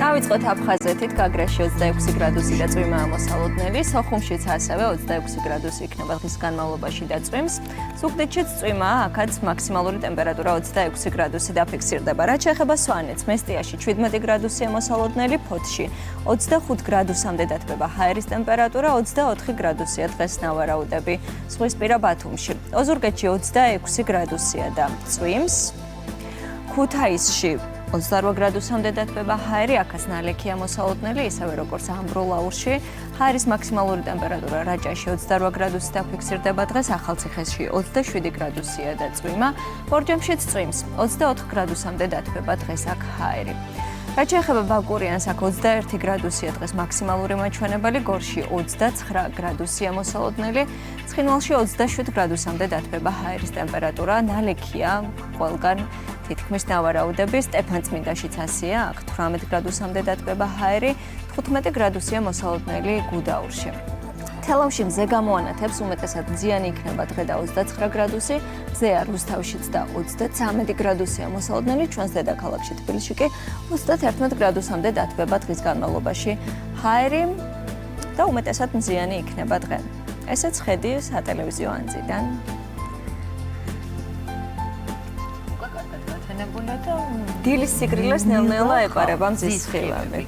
დავიწყოთ აფხაზეთით, გაგრაში 26 გრადუსი და წვიმაა მოსალოდნელი, სოხუმშიც ასევე 26 გრადუსი იქნება დღის განმავლობაში და წვიმს. ზუგდიდშიც წვიმაა, აქაც მაქსიმალური ტემპერატურა 26 გრადუსი დაფიქსირდება. რაც შეეხება სვანეთს, მესტიაში 17 გრადუსია მოსალოდნელი, ფოთში 25 გრადუსამდე დათბება ჰაერის ტემპერატურა, 24 გრადუსია დღეს ნავარაუდები. ზღვისპირა ბათუმში, ოზურგეთში 26 გრადუსია და წვიმს. ქუთაისში 28 გრადუსამდე დათბება ჰაერი, აქაც ნალექია მოსალოდნელი, ისევე როგორც ამბროლაურში. ჰაერის მაქსიმალური ტემპერატურა რაჭაში 28 გრადუსი დაფიქსირდება დღეს, ახალციხეში 27 გრადუსია და წვიმა. ბორჯომშიც წვიმს, 24 გრადუსამდე დათბება დღეს აქ ჰაერი. რაც შეეხება ბაკურიანს, აქ 21 გრადუსია დღეს მაქსიმალური მაჩვენებელი, გორში 29 გრადუსია მოსალოდნელი, ცხინვალში 27 გრადუსამდე დათბება ჰაერის ტემპერატურა, ნალექია ყველგან თითქმის ნავარაუდები, სტეფანწმინდაშიც ასეა, აქ 18 გრადუსამდე დათბება ჰაერი, 15 გრადუსია მოსალოდნელი გუდაურში. თელავში მზე გამოანათებს, უმეტესად მზიანი იქნება დღე და 29 გრადუსი, მზეა რუსთავშიც და 33 გრადუსია მოსალოდნელი, ჩვენს დედაქალაქში თბილისში კი 31 გრადუსამდე დათბება დღის განმავლობაში ჰაერი და უმეტესად მზიანი იქნება დღე. ესეც ხედი სატელევიზიო ანძიდან. დილის სიგრილეს ნელ-ნელა ეყარება მზის ხილავი.